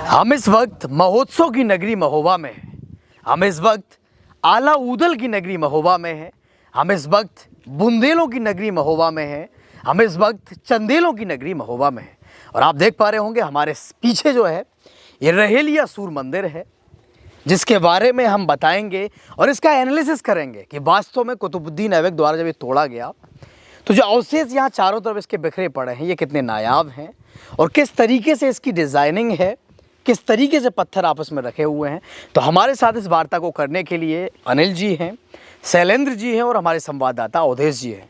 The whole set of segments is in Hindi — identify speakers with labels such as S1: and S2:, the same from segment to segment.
S1: हम इस वक्त महोत्सव की नगरी महोबा में हैं। हम इस वक्त आला ऊदल की नगरी महोबा में हैं। हम इस वक्त बुंदेलों की नगरी महोबा में हैं। हम इस वक्त चंदेलों की नगरी महोबा में हैं। और आप देख पा रहे होंगे हमारे पीछे जो है ये रहेलिया सूर मंदिर है, जिसके बारे में हम बताएंगे और इसका एनालिसिस करेंगे कि वास्तव में कुतुबुद्दीन ऐबक द्वारा जब ये तोड़ा गया तो जो अवशेष यहाँ चारों तरफ इसके बिखरे पड़े हैं ये कितने नायाब हैं और किस तरीके से इसकी डिज़ाइनिंग है, किस तरीके से पत्थर आपस में रखे हुए हैं। तो हमारे साथ इस वार्ता को करने के लिए अनिल जी हैं, शैलेंद्र जी हैं और हमारे संवाददाता अवधेश जी हैं।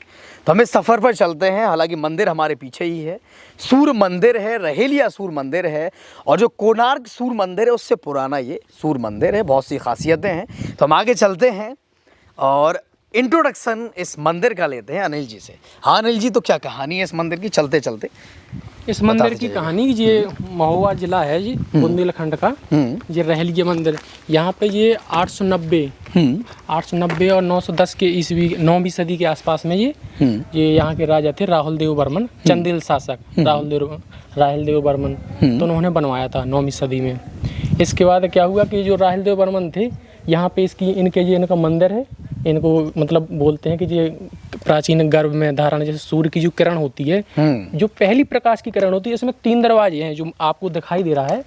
S1: तो हम इस सफ़र पर चलते हैं। हालांकि मंदिर हमारे पीछे ही है, सूर मंदिर है, रहेलिया सूर मंदिर है और जो कोणार्क सूर मंदिर है उससे पुराना ये सूर मंदिर है। बहुत सी खासियतें हैं। तो हम आगे चलते हैं और इंट्रोडक्शन इस मंदिर का लेते हैं अनिल जी से। हाँ अनिल जी, तो क्या कहानी है इस मंदिर की चलते चलते?
S2: इस मंदिर की कहानी, ये महोबा जिला है जी, बुंदेलखंड का। ये रहेलिया मंदिर, यहाँ पे ये 890 और 910 के ईस्वी 9वीं सदी के आसपास में ये यहाँ के राजा थे राहुल देव बर्मन, चंदेल शासक राहुल देव बर्मन, तो उन्होंने बनवाया था 9वीं सदी में। इसके बाद क्या हुआ कि जो राहुल देव बर्मन थे यहाँ पे इनका मंदिर है। इनको मतलब बोलते हैं कि ये प्राचीन गर्भ में धारण, जैसे सूर्य की जो किरण होती है, जो पहली प्रकाश की किरण होती है, इसमें 3 दरवाजे हैं जो आपको दिखाई दे रहा है।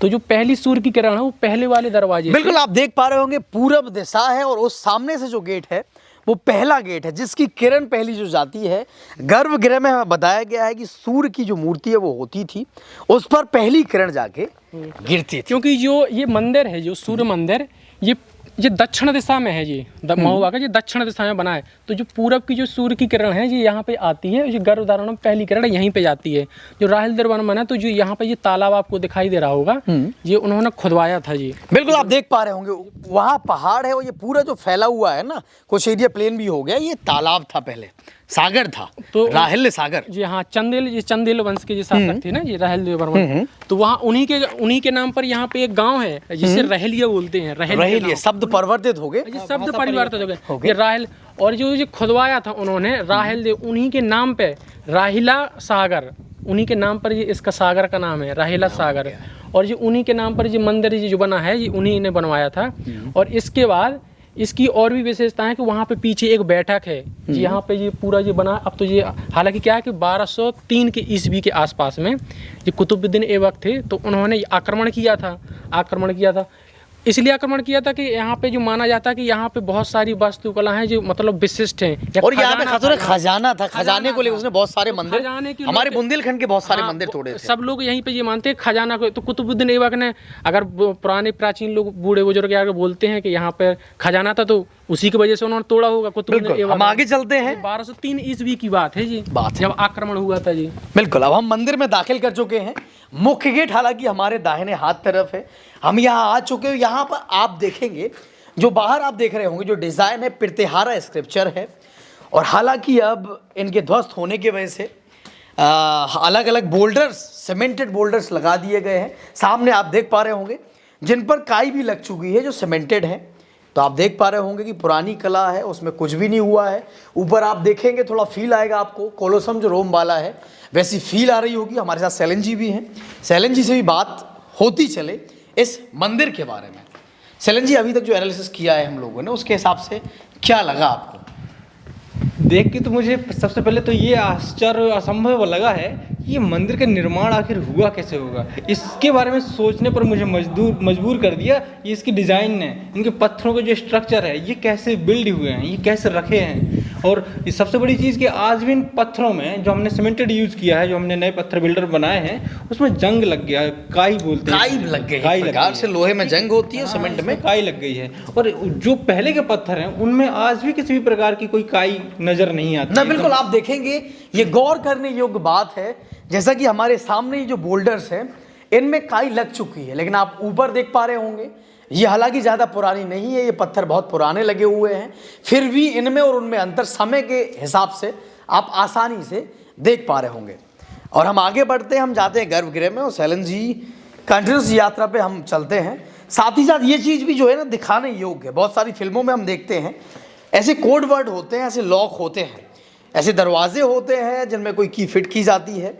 S2: तो जो पहली सूर्य की किरण है वो पहले वाले दरवाजे,
S1: बिल्कुल आप देख पा रहे होंगे पूरब दिशा है और उस सामने से जो गेट है वो पहला गेट है जिसकी किरण पहली जो जाती है। गर्भगृह में हमें बताया गया है कि सूर्य की जो मूर्ति है वो होती थी, उस पर पहली किरण जाके गिरती थी।
S2: क्योंकि जो ये मंदिर है, जो सूर्य मंदिर, ये दक्षिण दिशा में है। ये महोबा का ये दक्षिण दिशा में बना है। तो जो पूरब की जो सूर्य की किरण है ये यहाँ पे आती है, जो गर्भ धारण में पहली किरण यहीं पे जाती है। जो राहुल देव बर्मन है, तो जो यहाँ पे ये तालाब आपको दिखाई दे रहा होगा, ये उन्होंने खुदवाया था जी।
S1: बिल्कुल आप देख पा रहे होंगे वहाँ पहाड़ है और ये पूरा जो फैला हुआ है ना, कुछ एरिया प्लेन भी हो गया, ये तालाब था पहले। सागर था,
S2: तो
S1: राहिल सागर।
S2: जी हाँ, चंदेल वंश के जो शासक थे ना जी, राहिल देव बर्मन, तो वहाँ उन्हीं के नाम पर यहाँ पे एक गांव है जिसे रहेलिया बोलते हैं।
S1: रहेलिया शब्द परिवर्तित हो गए,
S2: शब्द परिवर्तित हो गए। ये राहिल, और जो खुदवाया था उन्होंने राहिल देव, उन्हीं के नाम पे राहिला सागर, उन्हीं के नाम पर ये इसका सागर का नाम है राहिला सागर। और जो उन्हीं के नाम पर जो मंदिर जो बना है ये उन्हीं ने बनवाया था। और इसके बाद इसकी और भी विशेषता है कि वहाँ पे पीछे एक बैठक है जी, यहाँ पे ये पूरा ये बना। अब तो ये हालांकि क्या है कि 1203 के ईस्वी के आसपास में ये कुतुबुद्दीन ऐबक थे, तो उन्होंने आक्रमण किया था। इसलिए आक्रमण किया था कि यहाँ पे जो माना जाता है कि यहाँ पे बहुत सारी वास्तुकला हैं जो मतलब विशिष्ट हैं।
S1: और यहाँ पे खजाना था, खजाने को लेकर उसने बहुत सारे मंदिर, हमारे बुंदेलखंड के बहुत सारे मंदिर तोड़े थे।
S2: सब लोग यहीं पे ये मानते हैं खजाना को। तो कुतुबुद्दीन ऐबक ने, अगर पुराने प्राचीन लोग बूढ़े बुजुर्ग आगे बोलते हैं कि यहाँ पे खजाना था, तो उसी की वजह से उन्होंने तोड़ा होगा कुतुबुद्दीन ऐबक।
S1: हम आगे चलते हैं,
S2: 1203 ईस्वी की बात है जी, जब आक्रमण हुआ था जी।
S1: बिल्कुल, अब हम मंदिर में दाखिल कर चुके हैं। मुख्य गेट हालांकि हमारे दाहिने हाथ तरफ है, हम यहाँ आ चुके हैं। यहाँ पर आप देखेंगे, जो बाहर आप देख रहे होंगे, जो डिज़ाइन है प्रतिहारा स्क्रिप्चर है। और हालांकि अब इनके ध्वस्त होने की वजह से अलग अलग बोल्डर्स, सीमेंटेड बोल्डर्स लगा दिए गए हैं। सामने आप देख पा रहे होंगे जिन पर काई भी लग चुकी है, जो सीमेंटेड है। तो आप देख पा रहे होंगे कि पुरानी कला है, उसमें कुछ भी नहीं हुआ है। ऊपर आप देखेंगे थोड़ा फील आएगा आपको, कोलोसम जो रोम वाला है वैसी फील आ रही होगी। हमारे साथ सैलन जी भी हैं, सैलन जी से भी बात होती चले इस मंदिर के बारे में। सैलन जी, अभी तक जो एनालिसिस किया है हम लोगों ने, उसके हिसाब से क्या लगा आपको?
S3: देख के तो मुझे सबसे पहले तो ये आश्चर्य असंभव लगा है कि ये मंदिर का निर्माण आखिर हुआ कैसे होगा। इसके बारे में सोचने पर मुझे मजबूर कर दिया। ये इसकी डिज़ाइन ने, इनके पत्थरों का जो स्ट्रक्चर है, ये कैसे बिल्ड हुए हैं, ये कैसे रखे हैं। और ये सबसे बड़ी चीज़ कि आज भी इन पत्थरों में जो हमने सीमेंटेड यूज़ किया है, जो हमने नए पत्थर बिल्डर बनाए हैं, उसमें जंग लग गया, काई बोलते हैं,
S1: काई लग गई, काई लग से लोहे में जंग होती है, सीमेंट में
S3: काई लग गई है। और जो पहले के पत्थर हैं उनमें आज भी किसी भी प्रकार की कोई काई नजर नहीं आती
S1: ना। बिल्कुल, आप देखेंगे ये गौर करने योग्य बात है। जैसा कि हमारे सामने जो बोल्डर्स हैं इनमें काई लग चुकी है, लेकिन आप ऊपर देख पा रहे होंगे ये हालांकि ज़्यादा पुरानी नहीं है, ये पत्थर बहुत पुराने लगे हुए हैं, फिर भी इनमें और उनमें अंतर समय के हिसाब से आप आसानी से देख पा रहे होंगे। और हम आगे बढ़ते हैं, हम जाते हैं गर्भगृह में, और सैलन जी कंटिन्यूस यात्रा पे हम चलते हैं। साथ ही साथ ये चीज़ भी जो है ना दिखाने योग्य है। बहुत सारी फिल्मों में हम देखते हैं ऐसे कोड वर्ड होते हैं, ऐसे लॉक होते हैं, ऐसे दरवाजे होते हैं जिनमें कोई की फिट की जाती है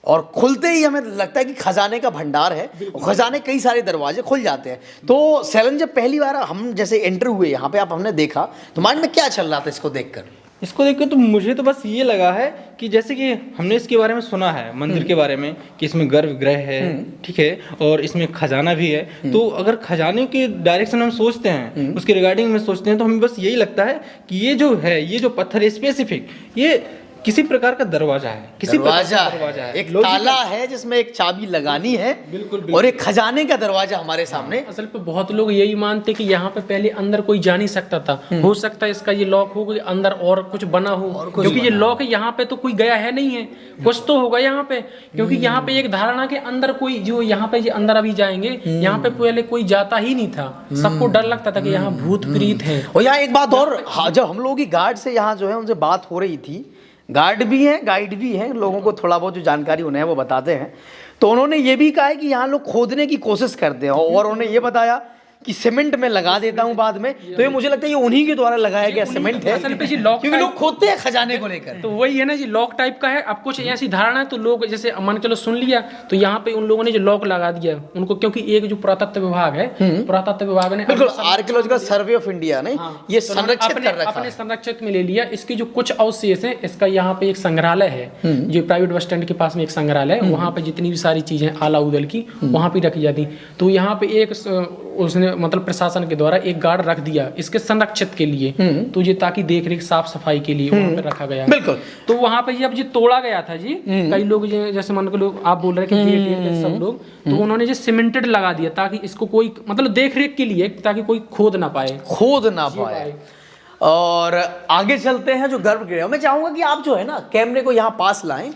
S1: और खुलते ही हमें लगता है कि खजाने का भंडार है, और खजाने कई सारे दरवाजे खुल जाते हैं। तो सैलन, जब पहली बार हम जैसे एंटर हुए यहाँ पे, आप हमने देखा तो माइंड में क्या चल रहा था इसको देखकर?
S3: इसको देख के तो मुझे तो बस ये लगा है कि जैसे कि हमने इसके बारे में सुना है, मंदिर के बारे में, कि इसमें गर्भगृह है, ठीक है, और इसमें खजाना भी है। तो अगर खजाने के डायरेक्शन हम सोचते हैं, उसके रिगार्डिंग में सोचते हैं, तो हमें बस यही लगता है कि ये जो है, ये जो पत्थर है स्पेसिफिक, ये किसी प्रकार का दरवाजा है,
S1: दरवाजा है, एक ताला है जिसमें एक चाबी लगानी है, बिल्कुल, और एक खजाने का दरवाजा हमारे सामने।
S2: असल पे बहुत लोग यही मानते कि यहाँ पे पहले अंदर कोई जा नहीं सकता था, हो सकता है इसका ये लॉक हो, कोई अंदर और कुछ बना हो, क्योंकि ये लॉक है, यहाँ पे तो कोई गया है नहीं है, कुछ तो होगा यहाँ पे। क्योंकि यहाँ पे एक धारणा के अंदर कोई जो यहाँ पे अंदर अभी जाएंगे, यहाँ पे पहले कोई जाता ही नहीं था, सबको डर लगता था कि यहाँ भूत प्रीत है।
S1: और यहाँ एक बात और, जब हम लोगों की गार्ड से यहाँ जो है उनसे बात हो रही थी, गार्ड भी हैं, गाइड भी हैं, लोगों को थोड़ा बहुत जो जानकारी उन्हें वो बताते हैं, तो उन्होंने ये भी कहा है कि यहाँ लोग खोदने की कोशिश करते हैं, और उन्होंने ये बताया कि सीमेंट में लगा देता हूँ बाद में। तो ये मुझे लगता है ये उन्हीं के द्वारा लगाया गया सीमेंट है,
S2: असल पे जी लॉक,
S1: क्योंकि लोग खोदते हैं खजाने को लेकर।
S2: तो वही है ना जी, लॉक टाइप का है। अब कुछ ऐसी धारणा है, तो लोग जैसे मान के चलो सुन लिया, तो यहाँ पे उन लोगों ने जो लॉक लगा दिया उनको, क्योंकि एक जो पुरातत्व विभाग है, पुरातत्व विभाग ने
S1: बिल्कुल आर्कियोलॉजिकल सर्वे ऑफ इंडिया ने ये संरक्षित कर रखा है,
S2: अपने संरक्षित में ले लिया। इसके जो कुछ अवशेष है, इसका यहाँ पे एक संग्रहालय है, जो प्राइवेट बस स्टैंड के पास में एक संग्रहालय है, वहाँ पे जितनी भी सारी चीजें आला उदल की वहाँ पे रखी जाती। तो यहाँ पे एक उसने मतलब प्रशासन के द्वारा एक गार्ड रख दिया इसके संरक्षित के लिए, तो ये ताकि देख रेख साफ सफाई के लिए वहाँ पे रखा गया।
S1: बिल्कुल।
S2: तो वहाँ पे अब ये तोड़ा गया था जी, कई लोग जैसे मान के लोग आप बोल रहे हैं कि सब लोग, तो उन्होंने जो सीमेंटेड लगा दिया ताकि इसको कोई मतलब देख रेख के लिए, ताकि कोई खोद ना पाए।
S1: और आगे चलते हैं जो गर्भगृह। मैं चाहूंगा कि आप जो है ना कैमरे को यहाँ पास लाएं,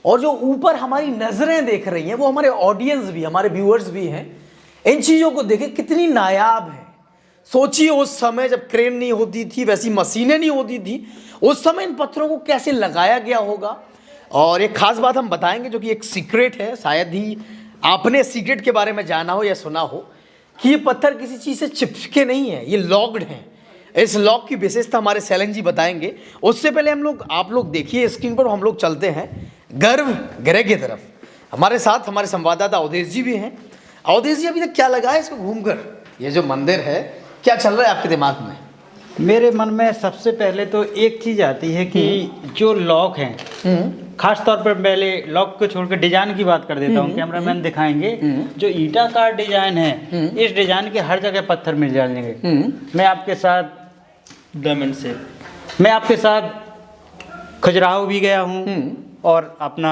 S1: और जो ऊपर हमारी नजरें देख रही हैं वो हमारे ऑडियंस भी, हमारे व्यूअर्स भी हैं, इन चीजों को देखें कितनी नायाब है। सोचिए उस समय जब क्रेन नहीं होती थी, वैसी मशीनें नहीं होती थी, उस समय इन पत्थरों को कैसे लगाया गया होगा। और एक खास बात हम बताएंगे जो कि एक सीक्रेट है, शायद ही आपने सीक्रेट के बारे में जाना हो या सुना हो, कि ये पत्थर किसी चीज़ से चिपके नहीं है, ये लॉक्ड हैं। इस लॉक की विशेषता हमारे सैलन जी बताएंगे। उससे पहले आप लोग देखिए स्क्रीन पर, हम लोग चलते हैं गर्भगृह की तरफ। हमारे साथ हमारे संवाददाता अवधेश जी भी हैं। अवधेश जी, अभी तक क्या लगा है इसको घूमकर, ये जो मंदिर है क्या चल रहा है आपके दिमाग में?
S4: मेरे मन में सबसे पहले तो एक चीज़ आती है कि जो लॉक हैं, खास तौर पर पहले लॉक को छोड़कर डिजाइन की बात कर देता हूँ। कैमरामैन दिखाएंगे जो ईटा का डिजाइन है, इस डिजाइन के हर जगह पत्थर मिल जाएंगे। मैं आपके साथ
S3: डायमंड से
S4: मैं आपके साथ खजुराहो भी गया हूँ और अपना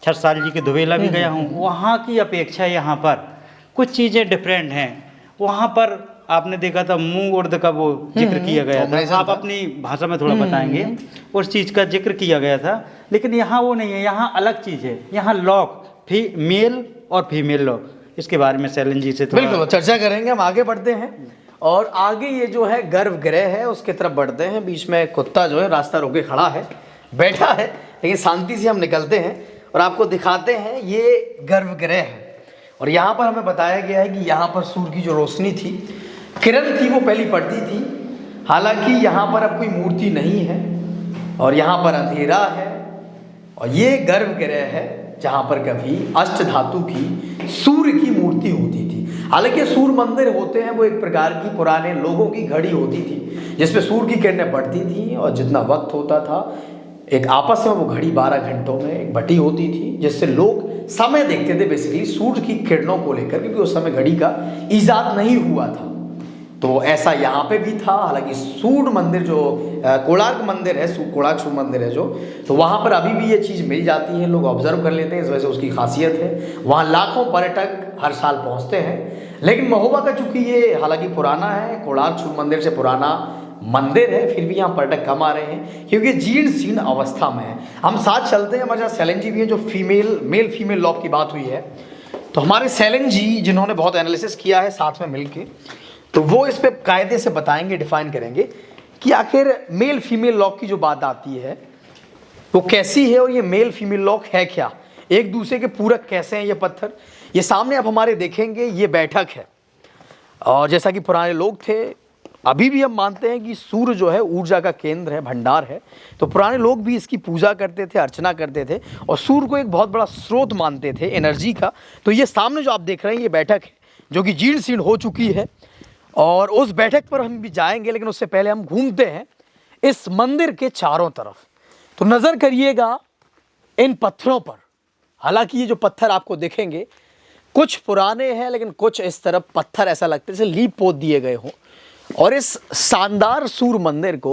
S4: छत्रसाल जी के दुबेला भी गया हूँ। वहाँ की अपेक्षा यहाँ पर कुछ चीज़ें डिफरेंट हैं। वहाँ पर आपने देखा था मूंग उर्द का वो जिक्र किया गया था, आप अपनी भाषा में थोड़ा बताएंगे, उस चीज़ का जिक्र किया गया था। लेकिन यहाँ वो नहीं है, यहाँ अलग चीज़ है। यहाँ लॉक मेल और फीमेल लॉक, इसके बारे में सैलन जी से थोड़ा
S1: बिल्कुल चर्चा करेंगे। हम आगे बढ़ते हैं और आगे ये जो है गर्भगृह है उसके तरफ बढ़ते हैं। बीच में कुत्ता जो है रास्ता रोके खड़ा है, बैठा है, लेकिन शांति से हम निकलते हैं और आपको दिखाते हैं ये गर्भगृह है। और यहाँ पर हमें बताया गया है कि यहाँ पर सूर्य की जो रोशनी थी, किरण थी, वो पहली पड़ती थी। हालांकि यहाँ पर अब कोई मूर्ति नहीं है और यहाँ पर अंधेरा है। और ये गर्भगृह है जहाँ पर कभी अष्ट धातु की सूर्य की मूर्ति होती थी। हालांकि सूर्य मंदिर होते हैं वो एक प्रकार की पुराने लोगों की घड़ी होती थी जिसपे सूर्य की किरणें पड़ती थी और जितना वक्त होता था एक आपस में वो घड़ी 12 घंटों में एक बटी होती थी, जिससे लोग समय देखते थे बेसिकली सूर्य की किरणों को लेकर, क्योंकि उस समय घड़ी का इजाद नहीं हुआ था। तो ऐसा यहाँ पे भी था। हालांकि सूर्य मंदिर जो कोणार्क मंदिर है, कोणार्क सूर्य मंदिर है जो, तो वहाँ पर अभी भी ये चीज़ मिल जाती है, लोग ऑब्जर्व कर लेते हैं, इस वजह से उसकी खासियत है। वहाँ लाखों पर्यटक हर साल पहुँचते हैं। लेकिन महोबा का चूँकि ये हालांकि पुराना है, कोणार्क सूर्य मंदिर से पुराना मंदिर है, फिर भी यहाँ पर्यटक कम आ रहे हैं क्योंकि जीर्ण शीर्ण अवस्था में है। हम साथ चलते हैं, हमारे साथ सैलन जी भी हैं जो मेल फीमेल लॉक की बात हुई है। तो हमारे सैलन जी जिन्होंने बहुत एनालिसिस किया है साथ में मिलके, तो वो इस पे कायदे से बताएंगे, डिफाइन करेंगे कि आखिर मेल फीमेल लॉक की जो बात आती है वो कैसी है और ये मेल फीमेल लॉक है क्या, एक दूसरे के पूरक कैसे हैं ये पत्थर। ये सामने आप हमारे देखेंगे, ये बैठक है और जैसा कि पुराने लोग थे, अभी भी हम मानते हैं कि सूर्य जो है ऊर्जा का केंद्र है, भंडार है। तो पुराने लोग भी इसकी पूजा करते थे, अर्चना करते थे और सूर्य को एक बहुत बड़ा स्रोत मानते थे एनर्जी का। तो ये सामने जो आप देख रहे हैं ये बैठक है जो कि जीर्ण शीर्ण हो चुकी है और उस बैठक पर हम भी जाएंगे। लेकिन उससे पहले हम घूमते हैं इस मंदिर के चारों तरफ। तो नज़र करिएगा इन पत्थरों पर। हालांकि ये जो पत्थर आपको देखेंगे कुछ पुराने हैं, लेकिन कुछ इस तरफ पत्थर ऐसा लगता है जैसे लीप पोत दिए गए हों। और इस शानदार सूर्य मंदिर को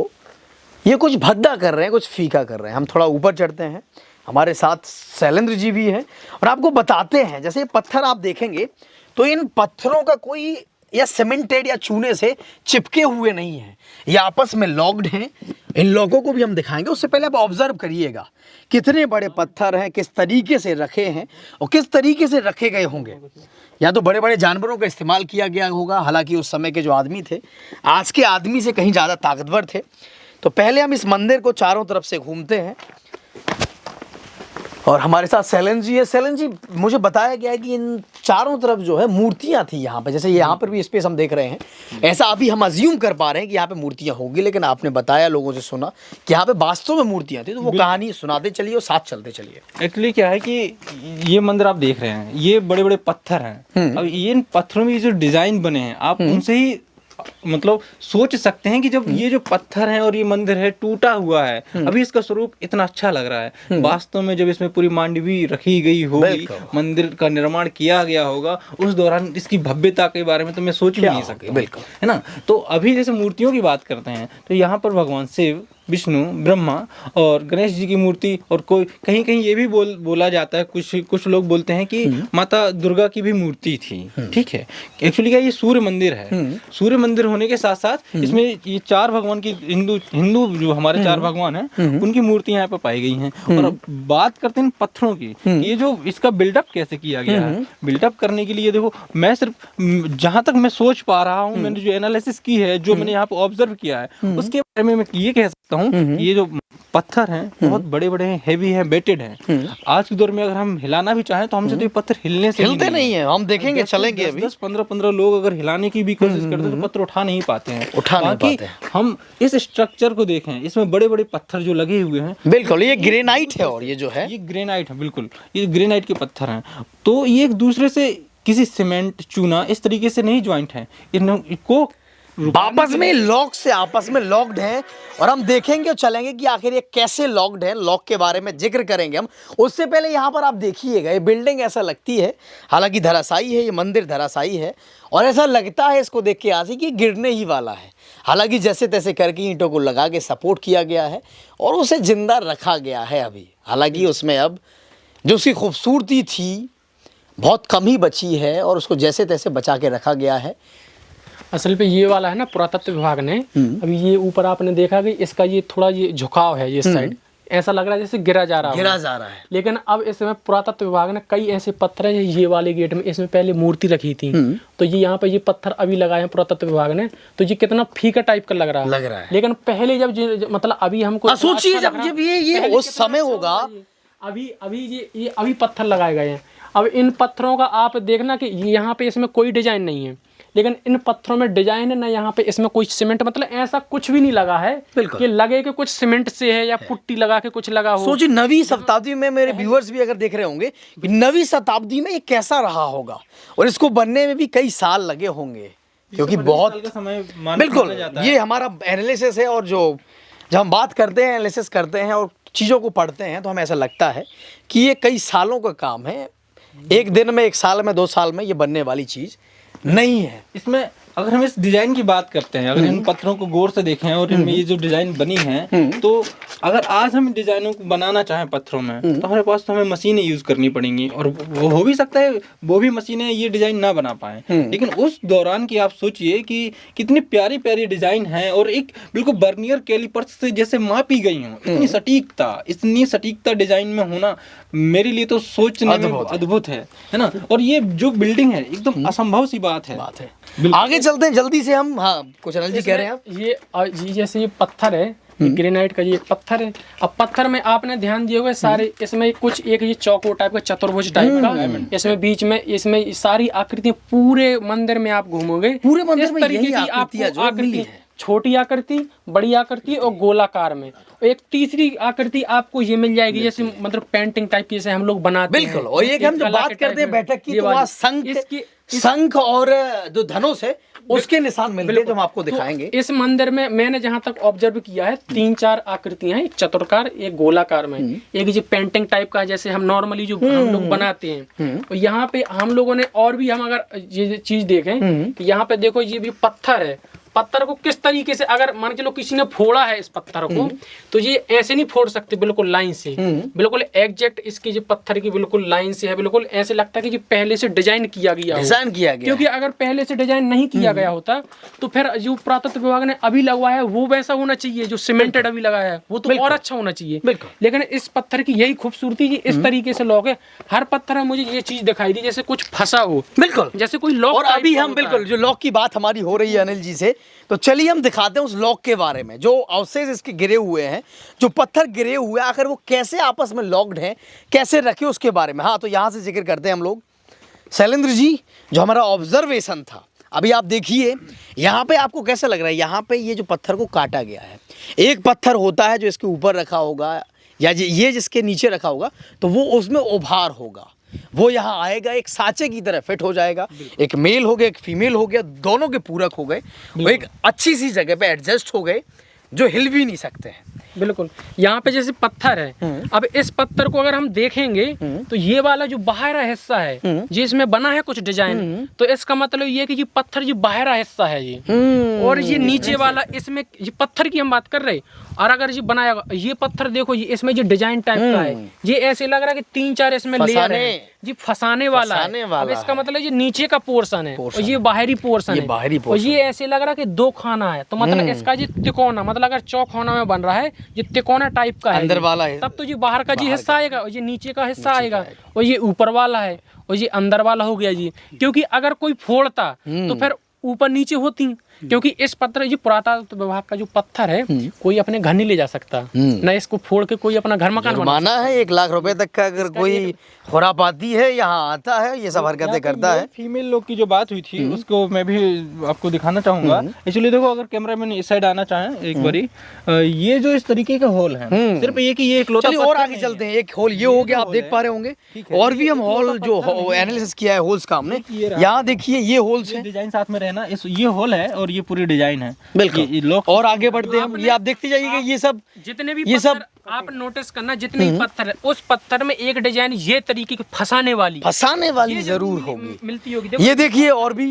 S1: ये कुछ भद्दा कर रहे हैं, कुछ फीका कर रहे हैं। हम थोड़ा ऊपर चढ़ते हैं, हमारे साथ शैलेंद्र जी भी हैं और आपको बताते हैं। जैसे ये पत्थर आप देखेंगे तो इन पत्थरों का कोई या सीमेंटेड या चूने से चिपके हुए नहीं हैं, ये आपस में लॉक्ड हैं। इन लॉकों को भी हम दिखाएंगे। उससे पहले आप ऑब्जर्व करिएगा कितने बड़े पत्थर हैं, किस तरीके से रखे हैं और किस तरीके से रखे गए होंगे। या तो बड़े बड़े जानवरों का इस्तेमाल किया गया होगा, हालांकि उस समय के जो आदमी थे आज के आदमी से कहीं ज़्यादा ताकतवर थे। तो पहले हम इस मंदिर को चारों तरफ से घूमते हैं और हमारे साथ सैलन जी है। सैलन जी, मुझे बताया गया है कि इन चारों तरफ जो है मूर्तियां थी यहाँ पे, जैसे यहाँ पर भी स्पेस हम देख रहे हैं, ऐसा अभी हम अज्यूम कर पा रहे हैं कि यहाँ पे मूर्तियां होंगी, लेकिन आपने बताया, लोगों से सुना कि यहाँ पे वास्तव में मूर्तियां थी। तो वो कहानी सुनाते चलिए और साथ चलते चलिए।
S3: एक्चुअली क्या है कि ये मंदिर आप देख रहे हैं, ये बड़े बड़े पत्थर हैं। अब ये इन पत्थरों में जो डिजाइन बने हैं, आप उनसे ही मतलब सोच सकते हैं कि जब ये जो पत्थर है और ये मंदिर है टूटा हुआ है, अभी इसका स्वरूप इतना अच्छा लग रहा है। वास्तव में जब इसमें पूरी मांडवी रखी गई होगी, मंदिर का निर्माण किया गया होगा, उस दौरान इसकी भव्यता के बारे में तो मैं सोच भी नहीं सकता,
S1: बिल्कुल,
S3: है ना। तो अभी जैसे मूर्तियों की बात करते हैं तो यहाँ पर भगवान शिव विष्णु, ब्रह्मा और गणेश जी की मूर्ति, और कोई कहीं कहीं ये भी बोला जाता है, कुछ लोग बोलते हैं कि माता दुर्गा की भी मूर्ति थी। ठीक है, एक्चुअली क्या ये सूर्य मंदिर है। सूर्य मंदिर होने के साथ साथ इसमें ये 4 भगवान की हिंदू जो हमारे 4 भगवान हैं उनकी मूर्तियां यहाँ पे पाई गई हैं। और अब बात करते हैं पत्थरों की, ये जो इसका बिल्डअप कैसे किया गया है। बिल्डअप करने के लिए देखो, मैं सिर्फ जहां तक मैं सोच पा रहा हूँ, मैंने जो एनालिसिस की है, जो मैंने यहाँ पे ऑब्जर्व किया है, उसके बारे में मैं ये कह सकता हूँ कि ये जो पत्थर हैं बहुत बड़े बड़े हैं, हैवी हैं, वेटेड हैं। आज के दौर में अगर हम हिलाना भी चाहें तो हमसे तो ये पत्थर हिलने से
S1: हिलते नहीं है। हम देखेंगे, चलेंगे अभी
S3: 10-15 लोग अगर हिलाने की भी कोशिश करते हैं तो पत्थर उठा नहीं पाते हैं। बाकी हम इस स्ट्रक्चर को देखें, इसमें बड़े बड़े पत्थर जो लगे हुए हैं,
S1: बिल्कुल ये ग्रेनाइट है। और ये जो है
S3: ये ग्रेनाइट है, बिल्कुल ये ग्रेनाइट के पत्थर हैं। तो ये एक दूसरे से किसी सीमेंट, चूना इस तरीके से नहीं ज्वाइंट है, इनको
S1: आपस में लॉक से आपस में लॉक्ड हैं। और हम देखेंगे और चलेंगे कि आखिर ये कैसे लॉक्ड है। लॉक के बारे में जिक्र करेंगे हम। उससे पहले यहाँ पर आप देखिएगा, ये बिल्डिंग ऐसा लगती है, हालांकि धराशायी है, ये मंदिर धराशायी है और ऐसा लगता है इसको देख के आज कि गिरने ही वाला है। हालांकि जैसे तैसे करके ईंटों को लगा के सपोर्ट किया गया है और उसे जिंदा रखा गया है अभी। हालांकि उसमें अब जो उसकी खूबसूरती थी बहुत कम ही बची है और उसको जैसे तैसे बचा के रखा गया है।
S2: असल पे ये वाला है ना, पुरातत्व विभाग ने अभी ये ऊपर आपने देखा कि इसका ये थोड़ा ये झुकाव है, ये साइड ऐसा लग रहा है जैसे गिरा जा रहा है। लेकिन अब इसमें पुरातत्व विभाग ने कई ऐसे पत्थर है, ये वाले गेट में इसमें पहले मूर्ति रखी थी, तो ये यहाँ पे ये पत्थर अभी लगाए हैं पुरातत्व विभाग ने, तो ये कितना फीका टाइप का लग रहा है। लेकिन पहले जब मतलब अभी हमको
S1: सोचिए जब ये उस समय होगा,
S2: अभी पत्थर लगाए गए हैं। अब इन पत्थरों का आप देखना कि यहाँ पे इसमें कोई डिजाइन नहीं है, लेकिन इन पत्थरों में डिजाइन है ना, यहाँ पे इसमें कोई सीमेंट मतलब ऐसा कुछ भी नहीं लगा है कि लगे कि कुछ सीमेंट से है या पुट्टी लगा के कुछ लगा हो।
S1: सोचिए 9वीं शताब्दी में, मेरे व्यूअर्स भी अगर देख रहे होंगे कि 9वीं शताब्दी में ये कैसा रहा होगा और इसको बनने में भी कई साल लगे होंगे, क्योंकि बहुत
S3: समय
S1: बिल्कुल ये हमारा एनालिसिस है। और जब हम बात करते हैं, एनालिसिस करते हैं और चीज़ों को पढ़ते हैं तो हमें ऐसा लगता है कि ये कई सालों का काम है। एक दिन में, एक साल में, 2 साल में ये बनने वाली चीज़ नहीं है।
S3: इसमें अगर हम इस डिजाइन की बात करते हैं, अगर इन पत्थरों को गौर से देखें और इनमें ये जो डिजाइन बनी है, तो अगर आज हम डिजाइनों को बनाना चाहें पत्थरों में तो हमारे पास तो हमें मशीनें यूज करनी पड़ेंगी, और वो हो भी सकता है वो भी मशीनें ये डिजाइन ना बना पाए। लेकिन उस दौरान की आप सोचिए कि कितनी प्यारी प्यारी डिजाइन है और एक बिल्कुल बर्नियर कैलिपर से जैसे मापी गई हो, इतनी सटीकता डिजाइन में होना मेरे लिए तो सोचने में अद्भुत है ना। और ये जो बिल्डिंग है एकदम असंभव सी बात है।
S1: आगे चलते हैं जल्दी से हम। हाँ, कुछ अनिल जी कह रहे हैं आप।
S2: ये जैसे ये पत्थर है, ग्रेनाइट का ये पत्थर है। अब पत्थर में आपने ध्यान दिए हुए सारे, इसमें कुछ एक ये चौकोर टाइप का, चतुर्भुज टाइप का, इसमें बीच में इसमें सारी आकृतियां पूरे मंदिर में आप घूमोगे,
S1: पूरे मंदिर में
S2: तरीके की आपको आकृति, छोटी आकृति, बड़ी आकृति और गोलाकार में। एक तीसरी आकृति आपको ये मिल जाएगी जैसे मतलब पेंटिंग टाइप की, जैसे हम लोग बनाते हैं।
S1: बिल्कुल। और ये हम जब बात करते हैं बैठक की, तो वहाँ शंख और जो धनुष है उसके निशान मिलते हैं, जो हम आपको दिखाएंगे।
S2: इस मंदिर में मैंने जहाँ तक ऑब्जर्व किया है 3-4 आकृतियां हैं, एक चतुर्कार, एक गोलाकार में, एक जो पेंटिंग टाइप का जैसे हम नॉर्मली जो हम लोग बनाते हैं। और यहाँ पे हम लोगों ने और भी, हम अगर ये चीज देखें तो यहाँ पे देखो ये भी पत्थर है। पत्थर को किस तरीके से, अगर मान के लो किसी ने फोड़ा है इस पत्थर को, तो ये ऐसे नहीं फोड़ सकते बिल्कुल लाइन से, बिल्कुल एग्जैक्ट इसकी जो पत्थर की बिल्कुल लाइन से है, बिल्कुल ऐसे लगता है कि ये पहले से डिजाइन किया गया क्योंकि अगर पहले से डिजाइन नहीं किया गया होता तो फिर जो पुरातत्व विभाग ने अभी लगवाया है वो वैसा होना चाहिए, जो सीमेंटेड अभी लगाया है वो तो और अच्छा होना चाहिए। लेकिन इस पत्थर की यही खूबसूरती, इस तरीके से लॉक है। हर पत्थर में मुझे ये चीज दिखाई दी जैसे कुछ फंसा हो,
S1: बिल्कुल
S2: जैसे कोई लॉक।
S1: और अभी हम बिल्कुल जो लॉक की बात हमारी हो रही है अनिल जी से, तो चलिए हम दिखाते हैं उस लॉक के बारे में। जो अवशेष इसके गिरे हुए हैं, जो पत्थर गिरे हुए हैं, आखिर वो कैसे आपस में लॉक्ड हैं, कैसे रखे उसके बारे में। हाँ, तो यहाँ से जिक्र करते हैं हम लोग। शैलेंद्र जी, जो हमारा ऑब्जर्वेशन था, अभी आप देखिए यहाँ पे आपको कैसा लग रहा है। यहाँ पे ये जो पत्थर को काटा गया है, एक पत्थर होता है जो इसके ऊपर रखा होगा या ये जिसके नीचे रखा होगा, तो वो उसमें उभार होगा, वो यहाँ आएगा, एक साँचे की तरह फिट हो जाएगा। एक मेल हो गया, एक फीमेल हो गया, दोनों के पूरक हो गए, वो एक अच्छी सी जगह पे एडजस्ट हो गए, जो हिल भी नहीं सकते हैं।
S2: बिल्कुल। यहाँ पे जैसे पत्थर है, अब इस पत्थर को अगर हम देखेंगे तो ये वाला जो बाहरा हिस्सा है जी, इसमें बना है कुछ डिजाइन, तो इसका मतलब ये है कि ये पत्थर जो बाहरा हिस्सा है ये, और ये नीचे वाला इसमें ये पत्थर की हम बात कर रहे। और अगर ये बनाया ये पत्थर देखो, ये इसमें जो डिजाइन टाइप का है, ये ऐसे लग रहा है कि 3-4 इसमें लेयर है जी, फंसाने वाला है। अब इसका मतलब ये नीचे का पोर्शन है और ये बाहरी पोर्शन है, और ये ऐसे लग रहा है कि 2 खाना है, तो मतलब इसका ये तिकोना, मतलब अगर चौकोना में बन रहा है, ये तिकोना टाइप का है
S1: अंदर वाला है,
S2: तब तो ये बाहर का जी हिस्सा आएगा, और ये नीचे का हिस्सा आएगा, और ये ऊपर वाला है, और ये अंदर वाला हो गया जी। क्योंकि अगर कोई फोड़ता तो फिर ऊपर नीचे होती, क्योंकि इस पत्थर ये पुरातत्व विभाग का जो पत्थर है कोई अपने घर नहीं ले जा सकता, ना इसको फोड़ के कोई अपना घर मकान
S1: जुर्माना है 1 लाख रुपए तक का अगर कोई खुरापाती है यहाँ आता है, ये सब हरकतें करता है।
S3: फीमेल लोग की जो बात हुई थी उसको मैं भी आपको दिखाना चाहूंगा। एक्चुअली देखो, अगर कैमरामैन इस साइड आना चाहें एक बारी, ये जो इस तरीके का होल है, सिर्फ ये कि ये एक लोटा
S1: और आगे चलते हैं। एक होल ये हो गया, आप देख पा रहे होंगे, और भी हम होल जो एनालिसिस किया है होल्स का हमने, यहाँ देखिए ये होल्स है,
S3: डिजाइन साथ में रहना, ये होल है और ये पूरी डिजाइन है।
S1: बिल्कुल। और आगे बढ़ते हैं हम, ये आप देखते जाइएगा, ये सब
S2: जितने भी ये सब आप नोटिस करना, जितने भी पत्थर है उस पत्थर में एक डिजाइन ये तरीके की फंसाने वाली
S1: जरूर होगी,
S2: मिलती होगी।
S1: ये देखिए और भी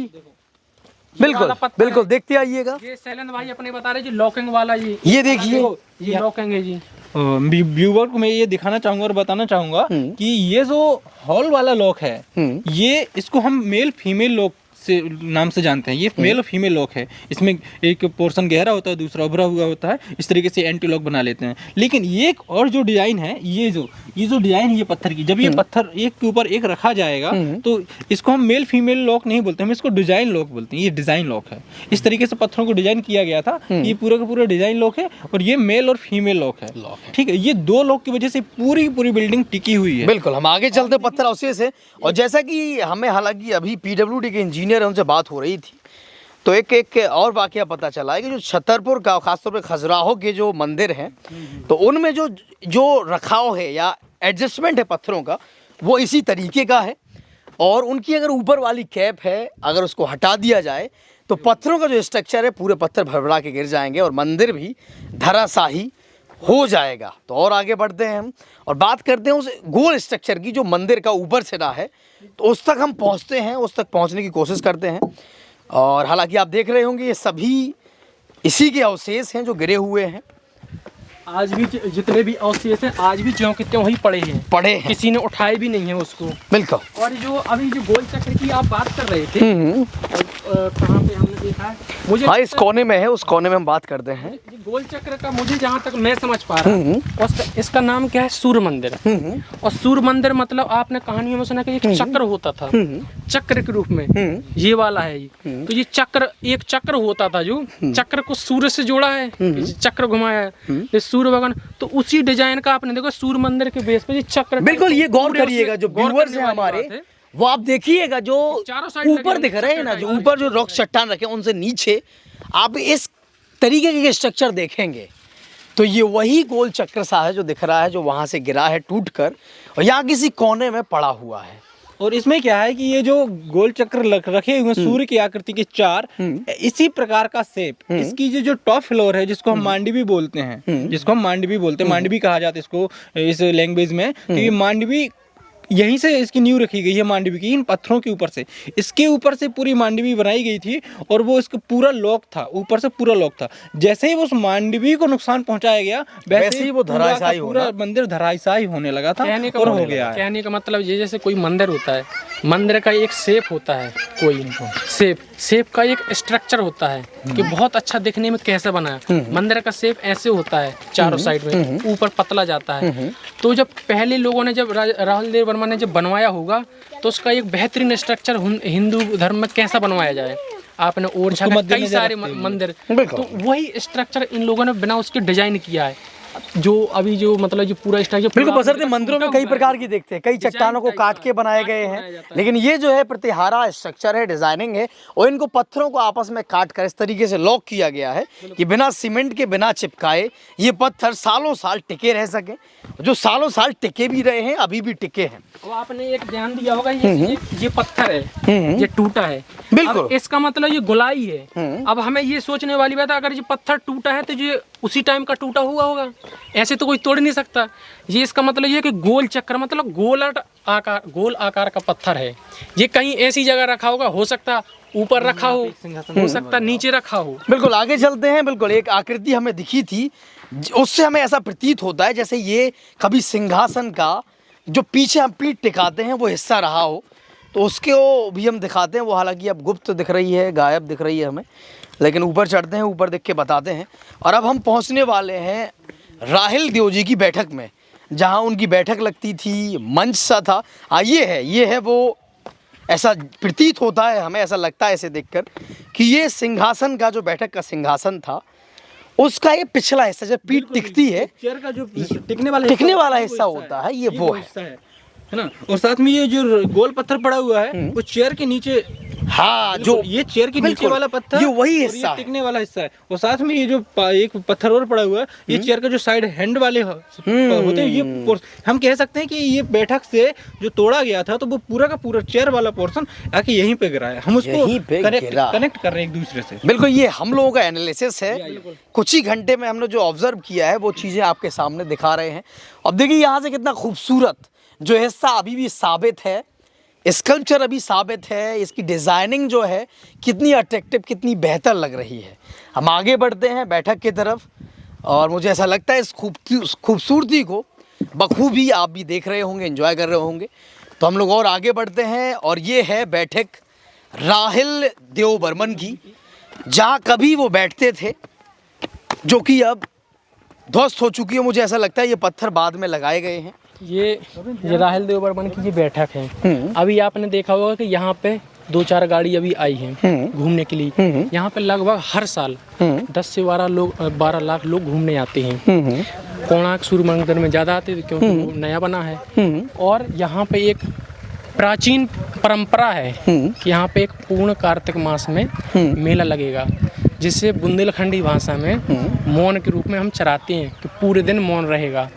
S1: बिल्कुल बिल्कुल देखते आइएगा।
S2: ये शैलेंद्र भाई अपने बता रहे जी लॉकिंग वाला,
S1: ये देखिए
S2: ये लॉकिंग है जी।
S3: व्यूवर को मैं ये दिखाना चाहूंगा और बताना चाहूंगा कि ये जो हॉल वाला लॉक है, ये इसको हम मेल फीमेल लॉक से नाम से जानते हैं। ये मेल और फीमेल लॉक है, इसमें एक पोर्शन गहरा होता है, दूसरा उभरा हुआ होता है, इस तरीके से एंटी लॉक बना लेते हैं। लेकिन ये एक और जो डिजाइन है, ये जो डिजाइन है ये पत्थर की, जब ये पत्थर एक के ऊपर एक रखा जाएगा तो इसको हम मेल फीमेल लॉक नहीं बोलते, हम इसको डिजाइन लॉक बोलते हैं। ये डिजाइन लॉक है, इस तरीके से पत्थरों को डिजाइन किया गया था। ये पूरा का पूरा डिजाइन लॉक है और ये मेल और फीमेल लॉक है, ठीक है। ये 2 लॉक की वजह से पूरी बिल्डिंग टिकी हुई है।
S1: बिल्कुल। हम आगे चलते पत्थर अवशेष है, और जैसा कि हमें हालांकि अभी पीडब्ल्यूडी के इंजीनियर है, उनसे बात हो रही थी, तो एक और वाकया पता चला है कि जो छतरपुर का खासतौर पे खजुराहो के जो मंदिर हैं, तो उनमें जो रखाव है या एडजस्टमेंट है पत्थरों का, वो इसी तरीके का है। और उनकी अगर ऊपर वाली कैप है, अगर उसको हटा दिया जाए तो पत्थरों का जो स्ट्रक्चर है पूरे पत्थर भरभरा के गिर जाएंगे और मंदिर भी धराशाही हो जाएगा। तो और आगे बढ़ते हैं हम और बात करते हैं उस गोल स्ट्रक्चर की जो मंदिर का ऊपर से ना है, तो उस तक हम पहुंचते हैं, उस तक पहुंचने की कोशिश करते हैं। और हालांकि आप देख रहे होंगे ये सभी इसी के अवशेष हैं जो गिरे हुए हैं।
S2: आज भी जितने भी अवशेष हैं आज भी ज्यों के त्यों ही पड़े हैं, किसी ने उठाए भी नहीं है उसको।
S1: बिल्कुल।
S2: और जो अभी जो गोल चक्र की आप बात कर रहे थे, कहाँ पे हमने देखा है, मुझे
S1: हाँ इस कोने में है, उस कोने में हम बात करते हैं।
S2: ये गोल चक्र का मुझे जहाँ तक मैं समझ पा रहा हूँ, इसका नाम क्या है, सूर्य मंदिर। और सूर्य मंदिर मतलब आपने कहानियों में सुना कि एक चक्र होता था, चक्र के रूप में ये वाला है ये। तो ये चक्र एक चक्र होता था, जो चक्र को सूर्य से जोड़ा है, चक्र घुमाया है सूर्य भगवान, तो उसी डिजाइन का आपने देखो सूर्य मंदिर के बेस पे ये चक्र।
S1: बिल्कुल। ये गौर करिएगा, जो व्यूअर्स हैं हमारे, वो आप देखिएगा जो ऊपर दिख रहे हैं ना, जो ऊपर जो रॉक चट्टान रखे उनसे नीचे आप इस तरीके के स्ट्रक्चर देखेंगे, तो ये वही गोल चक्र सा है जो दिख रहा है, जो वहां से गिरा है टूटकर और यहाँ किसी कोने में पड़ा हुआ है।
S3: और इसमें क्या है कि ये जो गोल चक्र रखे हुए सूर्य की आकृति के 4 इसी प्रकार का शेप, इसकी जो टॉप फ्लोर है जिसको हम मांडवी बोलते हैं, मांडवी कहा जाता है इसको इस लैंग्वेज में। तो ये मांडवी यहीं से इसकी नींव रखी गई है, मांडवी की इन पत्थरों के ऊपर से, इसके ऊपर से पूरी मांडवी बनाई गई थी और वो इसका पूरा लॉक था, ऊपर से पूरा लॉक था। जैसे ही उस मांडवी को नुकसान पहुंचाया गया वैसे ही वो धराशायी पूरा मंदिर धराशायी होने लगा था और हो गया।
S2: कहने का मतलब ये जैसे कोई मंदिर होता है, मंदिर का एक शेप होता है, कोई शेप का एक स्ट्रक्चर होता है कि बहुत अच्छा दिखने में कैसे बना है। मंदिर का शेप ऐसे होता है, चारों साइड में ऊपर पतला जाता है। तो जब पहले लोगों ने जब राहुल देव वर्मा ने जब बनवाया होगा तो उसका एक बेहतरीन स्ट्रक्चर हिंदू धर्म में कैसा बनवाया जाए, आपने और कई सारे मंदिर, तो वही स्ट्रक्चर इन लोगों ने बिना उसके डिजाइन किया है। जो अभी जो मतलब जो पूरा स्ट्रक्चर
S1: बिल्कुल बशर्ते मंदिरों में कई प्रकार की देखते हैं, कई चट्टानों को काट के बनाए गए हैं, लेकिन ये जो है प्रतिहारा स्ट्रक्चर है, डिजाइनिंग है, और इनको पत्थरों को आपस में काट कर इस तरीके से लॉक किया गया है कि बिना सीमेंट के, बिना चिपकाए ये पत्थर सालों साल टिके रह सके, जो सालों साल टिके भी रहे हैं, अभी भी टिके हैं।
S2: और आपने एक ध्यान दिया होगा ये पत्थर है, ये टूटा है,
S1: बिल्कुल
S2: इसका मतलब ये गोलाई है। अब हमें ये सोचने वाली बात है, अगर ये पत्थर टूटा है तो ये उसी टाइम का टूटा हुआ होगा, ऐसे तो कोई तोड़ नहीं सकता। ये इसका मतलब ये है कि गोल चक्कर मतलब गोल आकार का पत्थर है। ये कहीं ऐसी जगह रखा होगा, हो सकता ऊपर रखा हो सकता नीचे रखा हो।
S1: बिल्कुल आगे चलते हैं। बिल्कुल एक आकृति हमें दिखी थी, उससे हमें ऐसा प्रतीत होता है जैसे ये कभी सिंहासन का जो पीछे हम पीठ टिकाते हैं वो हिस्सा रहा हो, तो उसके वो भी हम दिखाते हैं। वो हालांकि अब गुप्त दिख रही है, गायब दिख रही है हमें, लेकिन ऊपर चढ़ते हैं, ऊपर देख के बताते हैं। और अब हम पहुंचने वाले हैं राहिल देव जी की बैठक में, जहां उनकी बैठक लगती थी, मंच सा था। ये है वो, ऐसा प्रतीत होता है हमें, ऐसा लगता है इसे देखकर कि ये सिंहासन का जो बैठक का सिंहासन था उसका ये पिछला हिस्सा जब पीठ टिकती है,
S3: चेयर का जो टिकने वाला
S1: हिस्सा होता है, ये वो है
S3: ना। और साथ में ये जो गोल पत्थर पड़ा हुआ है वो चेयर के नीचे,
S1: हाँ, जो
S3: ये चेयर के नीचे वाला पत्थर
S1: ये वही
S3: और
S1: हिस्सा
S3: ये टिकने वाला हिस्सा है। और साथ में ये जो एक पत्थर और पड़ा हुआ है, ये चेयर का जो साइड हैंड वाले होते हैं, ये हम कह सकते हैं कि ये बैठक से जो तोड़ा गया था तो वो पूरा का पूरा चेयर वाला पोर्शन आके यहीं पे गिरा है। हम उसको कनेक्ट कर रहे हैं एक दूसरे से।
S1: बिल्कुल, ये हम लोगों का एनालिसिस है। कुछ ही घंटे में हमने जो ऑब्जर्व किया है वो चीज़ें आपके सामने दिखा रहे हैं। अब देखिए यहाँ से कितना खूबसूरत जो हिस्सा अभी भी साबित है, स्कल्पचर अभी साबित है, इसकी डिज़ाइनिंग जो है कितनी अट्रैक्टिव, कितनी बेहतर लग रही है। हम आगे बढ़ते हैं बैठक की तरफ, और मुझे ऐसा लगता है इस खूबसूरती को बखूबी आप भी देख रहे होंगे, एंजॉय कर रहे होंगे। तो हम लोग और आगे बढ़ते हैं, और ये है बैठक राहिल देव बर्मन की, जहाँ कभी वो बैठते थे, जो कि अब ध्वस्त हो चुकी है। मुझे ऐसा लगता है ये पत्थर बाद में लगाए गए हैं।
S2: ये राहिल देव बर्मन की ये बैठक है। अभी आपने देखा होगा कि यहाँ पे 2-4 गाड़ी अभी आई हैं घूमने के लिए। यहाँ पे लगभग हर साल 10 से 12 लाख लोग घूमने आते हैं। कोणार्क सूर्य मंदिर में ज़्यादा आते हैं क्योंकि वो नया बना है। और यहाँ पे एक प्राचीन परंपरा है कि यहाँ पे एक पूर्ण कार्तिक मास में मेला लगेगा, जिसे बुंदेलखंडी भाषा में मौन के रूप में हम चराते हैं कि पूरे दिन मौन रहेगा।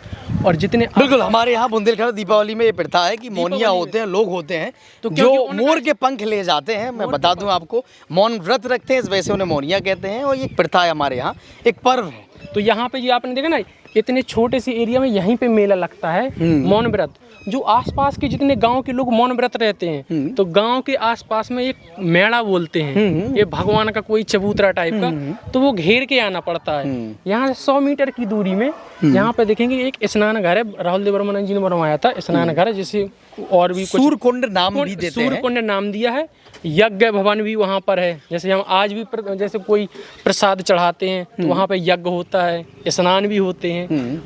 S2: और जितने
S1: बिल्कुल हमारे यहाँ बुंदेलखंड दीपावली में ये प्रथा है कि मौनिया होते हैं, लोग होते हैं तो जो मोर के पंख ले जाते हैं। मैं बता दूं आपको, मौन व्रत रखते हैं, इस वजह से उन्हें मौनिया कहते हैं, और ये प्रथा है हमारे यहाँ, एक पर्व है।
S2: तो यहाँ पे ये आपने देखा ना, इतने छोटे से एरिया में यहीं पे मेला लगता है मौन व्रत। जो आसपास के जितने गांव के लोग मौन व्रत रहते हैं, तो गांव के आसपास में एक मेला बोलते हैं, ये भगवान का कोई चबूतरा टाइप का, तो वो घेर के आना पड़ता है। यहाँ से 100 मीटर की दूरी में यहाँ पे देखेंगे एक स्नान घर है, राहुल देव बर्मन जी ने बनवाया था स्नान घर, जिसे और भी
S1: सूर्यकुंड नाम भी देते हैं,
S2: सूर्यकुंड नाम दिया है। यज्ञ भवन भी वहाँ पर है, जैसे हम आज भी जैसे कोई प्रसाद चढ़ाते हैं तो वहाँ पे यज्ञ होता है, स्नान भी होते हैं।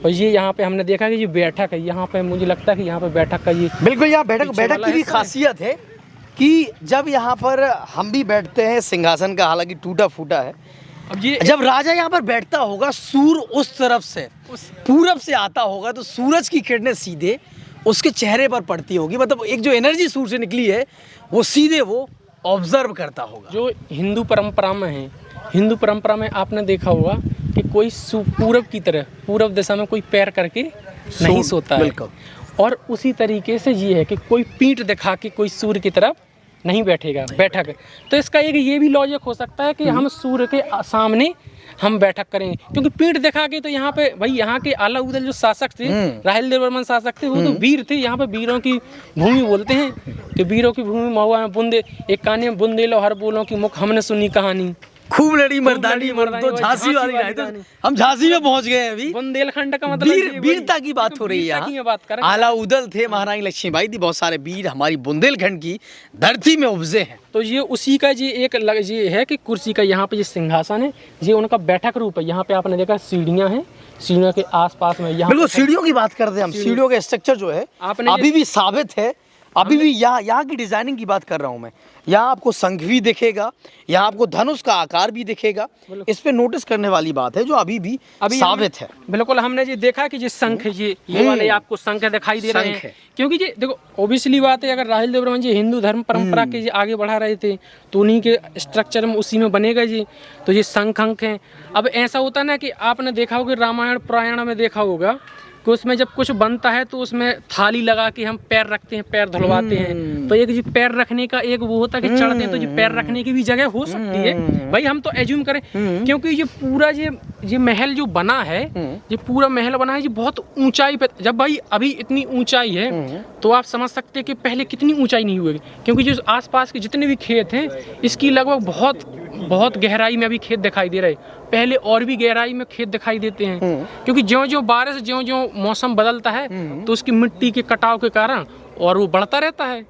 S2: और ये यहाँ पे हमने देखा कि ये बैठक है, यहाँ पे मुझे लगता है कि यहाँ पे बैठक का ये
S1: बिल्कुल, यहाँ बैठक की भी खासियत है कि जब यहाँ पर हम भी बैठते हैं, सिंहासन का हालांकि टूटा फूटा है, अब ये जब राजा यहाँ पर बैठता होगा, सूर्य उस तरफ से पूरब से आता होगा, तो सूरज की किरणें सीधे उसके चेहरे पर पड़ती होगी, मतलब एक जो एनर्जी सूर्य से निकली है वो सीधे वो ऑब्जर्व करता होगा।
S2: जो हिंदू परंपरा में है, हिंदू परंपरा में आपने देखा होगा कि कोई पूरब की तरह, पूरब दिशा में कोई पैर करके नहीं सोता है, और उसी तरीके से ये है कि कोई पीठ दिखा के कोई सूर्य की तरफ नहीं बैठेगा बैठक। तो इसका एक ये भी लॉजिक हो सकता है कि हम सूर्य के सामने हम बैठक करें, क्योंकि पीठ दिखा के तो यहाँ पे भाई यहाँ के आला उदल जो शासक थे, राहिल देव बर्मन शासक थे, वो तो वीर थे। यहाँ पे वीरों की भूमि बोलते हैं कि वीरों की भूमि महुआ में बुंदे, एक कहानी में बुंदेलो हर बोलों की मुख हमने सुनी कहानी,
S1: खूब लड़ी मर्दानी तो झांसी वाली नहीं, तो हम झांसी में पहुंच गए अभी।
S2: बुंदेलखंड का मतलब
S1: वीरता की बात हो रही है। आला उदल थे, महारानी लक्ष्मीबाई थी, बहुत सारे वीर हमारी बुंदेलखंड की धरती में उपजे हैं।
S2: तो ये उसी का ये एक ये है कि कुर्सी का यहाँ पे ये सिंहासन है, ये उनका बैठक रूप है। यहाँ पे आपने देखा सीढ़ियाँ हैं, सीढ़ियों के आसपास में यहाँ
S1: बिल्कुल सीढ़ियों की बात करते हैं हम। सीढ़ियों का स्ट्रक्चर जो है अभी भी साबित है, अभी भी यहाँ की डिजाइनिंग की बात कर रहा हूँ मैं। यहाँ आपको शंख भी दिखेगा, यहाँ आपको धनुष का आकार भी दिखेगा। इस पे नोटिस करने वाली बात है जो अभी भी साबित है।
S2: बिल्कुल हमने ये देखा कि ये शंख है, ये वाले आपको शंख दिखाई दे रहे हैं, क्योंकि ये देखो ओबियसली बात है, अगर राहिल देव बर्मन जी हिंदू धर्म परंपरा के आगे बढ़ा रहे थे तो उन्हीं के स्ट्रक्चर में उसी में बनेगा जी। तो ये शंख अंक है। अब ऐसा होता ना कि आपने देखा होगा रामायण पुराण में देखा होगा कि उसमें जब कुछ बनता है तो उसमें थाली लगा के हम पैर रखते हैं, पैर धुलवाते हैं। तो एक जी पैर रखने का एक वो होता है कि चढ़ते हैं तो जी पैर रखने की भी जगह हो सकती है भाई, हम तो एज्यूम करें, क्योंकि ये पूरा ये महल जो बना है, ये पूरा महल बना है जी बहुत ऊंचाई पे। जब भाई अभी इतनी ऊंचाई है तो आप समझ सकते हैं कि पहले कितनी ऊंचाई नहीं हुई, क्योंकि जो आसपास के जितने भी खेत हैं इसकी लगभग बहुत गहराई में अभी खेत दिखाई दे रहे। पहले और भी गहराई में खेत दिखाई देते हैं, क्योंकि ज्यों-ज्यों बारिश ज्यों-ज्यों मौसम बदलता है तो उसकी मिट्टी के कटाव के कारण और वो बढ़ता रहता है।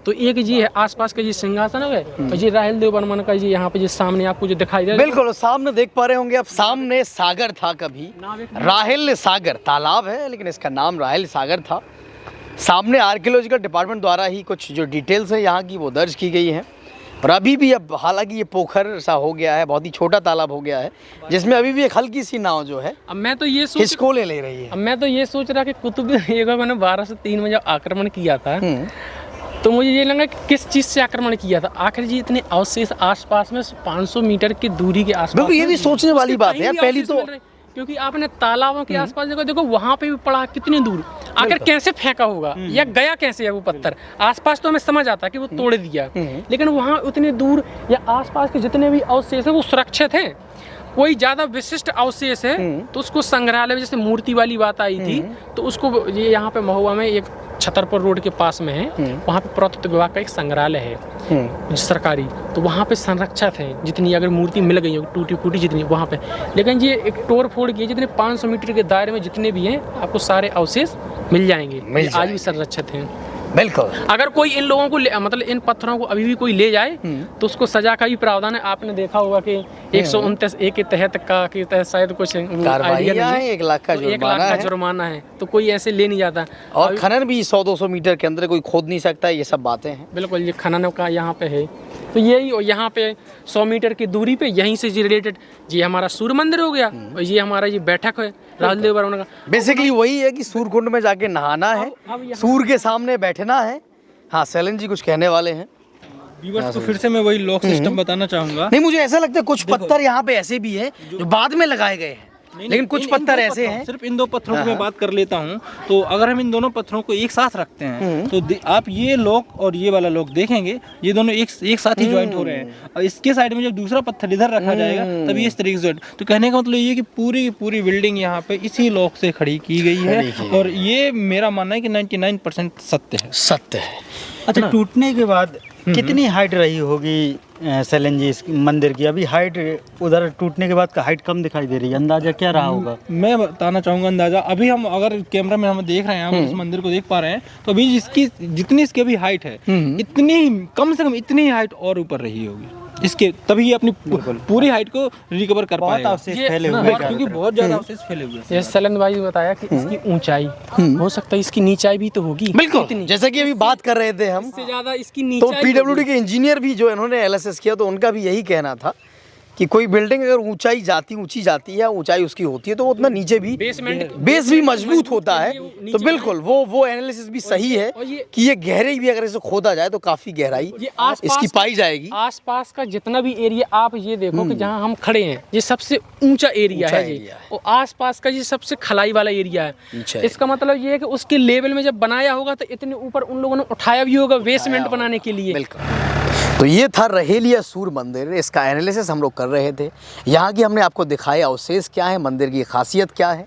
S2: तो एक जी है आसपास का जी सिंहासन है और जी राहिल देव बर्मन का जी यहाँ पे जी सामने आपको जो दिखाई दे रहा है।
S1: बिल्कुल सामने देख पा रहे होंगे आप, सामने सागर था कभी, राहिल सागर तालाब है लेकिन इसका नाम राहिल सागर था। सामने आर्कियोलॉजिकल डिपार्टमेंट द्वारा ही कुछ जो डिटेल्स है यहाँ की वो दर्ज की गई हैं। और अभी भी अब हालांकि ये पोखर सा हो गया है, बहुत ही छोटा तालाब हो गया है जिसमें अभी भी एक हल्की सी नाव जो है
S2: अब मैं तो ये
S1: हिचकोले ले रही है।
S2: अब मैं तो ये सोच रहा कि कुतुब एक बार मैंने 12 से 3 में जब आक्रमण किया था तो मुझे ये लगा कि किस चीज़ से आक्रमण किया था। आखिर जी इतने अवशेष आसपास में 500 मीटर की दूरी के आसपास,
S1: बिल्कुल ये भी सोचने वाली बात है पहली तो,
S2: क्योंकि आपने तालाबों के आसपास देखो वहाँ पे भी पड़ा कितनी दूर, आखिर कैसे फेंका होगा या गया कैसे है वो पत्थर। आसपास तो हमें समझ आता कि वो तोड़ दिया, लेकिन वहाँ उतने दूर या आसपास के जितने भी अवशेष हैं वो सुरक्षित हैं। कोई ज़्यादा विशिष्ट अवशेष है तो उसको संग्रहालय, जैसे मूर्ति वाली बात आई थी तो उसको ये यहाँ पे महुआ में एक छतरपुर रोड के पास में है, वहाँ पे पुरातत्व विभाग का एक संग्रहालय है सरकारी, तो वहाँ पे संरक्षित है जितनी अगर मूर्ति मिल गई हो टूटी फूटी जितनी वहाँ पे। लेकिन ये एक तोड़ फोड़ की जितने 500 मीटर के दायरे में जितने भी हैं आपको सारे अवशेष मिल जाएंगे, आज भी संरक्षित हैं।
S1: बिल्कुल
S2: अगर कोई इन लोगों को मतलब इन पत्थरों को अभी भी कोई ले जाए तो उसको सजा का भी प्रावधान है। आपने देखा होगा कि 129 ए के तहत शायद कुछ आइडिया नहीं,
S1: 1 लाख का
S2: 1 लाख का जुर्माना है, तो कोई ऐसे ले नहीं जाता।
S1: और खनन भी 100-200 मीटर के अंदर कोई खोद नहीं सकता, ये सब बातें हैं।
S2: बिल्कुल ये खनन का यहाँ पे है, तो यही और यहाँ पे 100 मीटर की दूरी पे यहीं से जी रिलेटेड जी हमारा सूर्य मंदिर हो गया और ये हमारा ये बैठक है राहुल देव बर्मन का।
S1: बेसिकली वही है कि सूर्य कुंड में जाके नहाना है, सूर्य के सामने बैठना है। हाँ सैलन जी कुछ कहने वाले हैं।
S3: व्यूअर्स को फिर से मैं वही लॉक सिस्टम बताना चाहूंगा।
S1: नहीं मुझे ऐसा लगता है कुछ पत्थर यहाँ पे ऐसे भी हैं जो बाद में लगाए गए हैं, लेकिन कुछ पत्थर ऐसे हैं।
S3: सिर्फ इन 2 पत्थरों की मैं बात कर लेता हूँ, तो अगर हम इन दोनों पत्थरों को एक साथ रखते हैं तो आप ये लॉक और ये वाला लॉक देखेंगे ये दोनों एक साथ ही ज्वाइंट हो रहे हैं। और इसके साइड में जब दूसरा पत्थर इधर रखा जाएगा तब ये इस तरीके से, तो कहने का मतलब ये कि पूरी की पूरी बिल्डिंग यहाँ पे इसी लॉक से खड़ी की गई है और ये मेरा मानना है कि 99% सत्य है।
S4: अच्छा, टूटने के बाद कितनी हाइट रही होगी सैलन जी इस मंदिर की? अभी हाइट उधर टूटने के बाद का हाइट कम दिखाई दे रही है, अंदाजा क्या रहा होगा?
S3: मैं बताना चाहूँगा अंदाजा। अभी हम अगर कैमरा में हम देख रहे हैं, हम इस मंदिर को देख पा रहे हैं, तो अभी इसकी जितनी इसकी अभी हाइट है इतनी कम से कम इतनी हाइट और ऊपर रही होगी इसके, तभी ये अपनी पूरी हाइट को रिकवर कर पाएगा। क्योंकि बहुत ज्यादा अवशेष फैले हुए हैं।
S2: सैलन भाई ने बताया कि इसकी ऊंचाई हो सकता है इसकी नीचाई भी तो होगी।
S1: बिल्कुल जैसा कि अभी बात कर रहे थे हम,
S2: इससे ज्यादा इसकी
S1: तो
S2: नीचाई
S1: पीडब्ल्यूडी के इंजीनियर भी जो इन्होंने एलएसएस किया तो उनका भी यही कहना था कि कोई बिल्डिंग अगर ऊंची जाती है, ऊंचाई उसकी होती है तो उतना नीचे भी बेस भी मजबूत होता है। तो बिल्कुल वो एनालिसिस भी सही है कि ये गहराई भी अगर इसे खोदा जाए तो काफी गहराई इसकी पाई जाएगी।
S2: आसपास का जितना भी एरिया आप ये देखो कि जहाँ हम खड़े हैं ये सबसे ऊंचा एरिया है ये, और आसपास का ये सबसे खलाई वाला एरिया है। इसका मतलब ये है कि उसके लेवल में जब बनाया होगा तो इतने ऊपर उन लोगों ने उठाया भी होगा बेसमेंट बनाने के लिए।
S1: तो ये था रहेलिया सूर्य मंदिर, इसका एनालिसिस हम लोग कर रहे थे। यहाँ की हमने आपको दिखाया अवशेष क्या है, मंदिर की खासियत क्या है,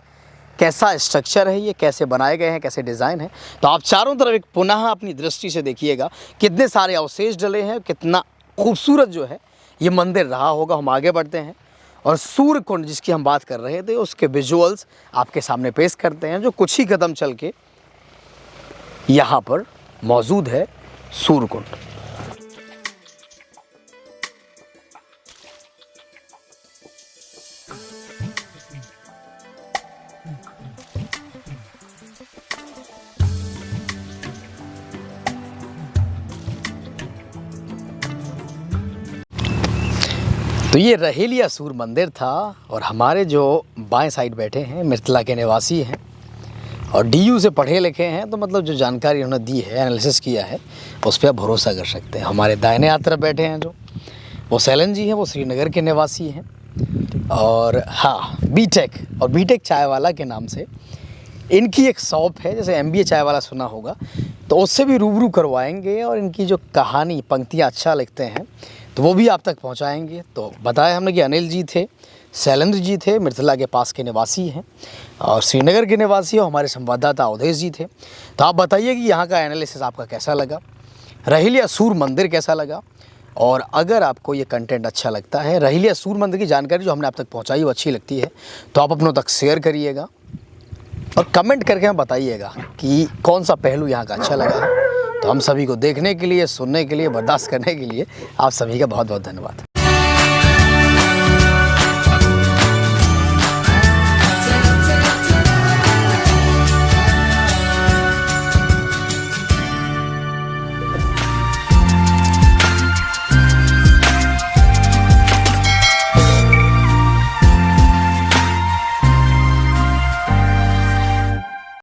S1: कैसा स्ट्रक्चर है, ये कैसे बनाए गए हैं, कैसे डिज़ाइन है। तो आप चारों तरफ एक पुनः अपनी दृष्टि से देखिएगा कितने सारे अवशेष डले हैं, कितना खूबसूरत जो है ये मंदिर रहा होगा। हम आगे बढ़ते हैं और सूर्य कुंड जिसकी हम बात कर रहे थे उसके विजुअल्स आपके सामने पेश करते हैं, जो कुछ ही कदम चल के यहाँ पर मौजूद है सूर्य कुंड। तो ये रहेलिया सूर्य मंदिर था और हमारे जो बाएं साइड बैठे हैं मिथिला के निवासी हैं और डीयू से पढ़े लिखे हैं, तो मतलब जो जानकारी उन्होंने दी है, एनालिसिस किया है, उस पर आप भरोसा कर सकते हैं। हमारे दाहिने हाथ तरफ बैठे हैं जो वो सैलन जी हैं, वो श्रीनगर के निवासी हैं और हाँ बीटेक चाय वाला के नाम से इनकी एक शॉप है, जैसे MBA चाय वाला सुना होगा, तो उससे भी रूबरू करवाएंगे और इनकी जो कहानी पंक्तियाँ अच्छा लिखते हैं तो वो भी आप तक पहुंचाएंगे। तो बताया हमने कि अनिल जी थे, शैलेंद्र जी थे, मिथिला के पास के निवासी हैं और श्रीनगर के निवासी, और हमारे संवाददाता अवधेश जी थे। तो आप बताइए कि यहाँ का एनालिसिस आपका कैसा लगा, रहीलिया सूर मंदिर कैसा लगा, और अगर आपको ये कंटेंट अच्छा लगता है, रहीलिया सूर मंदिर की जानकारी जो हमने आप तक पहुँचाई वो अच्छी लगती है, तो आप अपनों तक शेयर करिएगा और कमेंट करके हमें बताइएगा कि कौन सा पहलू यहाँ का अच्छा लगा है। तो हम सभी को देखने के लिए, सुनने के लिए, बर्दाश्त करने के लिए आप सभी का बहुत बहुत धन्यवाद।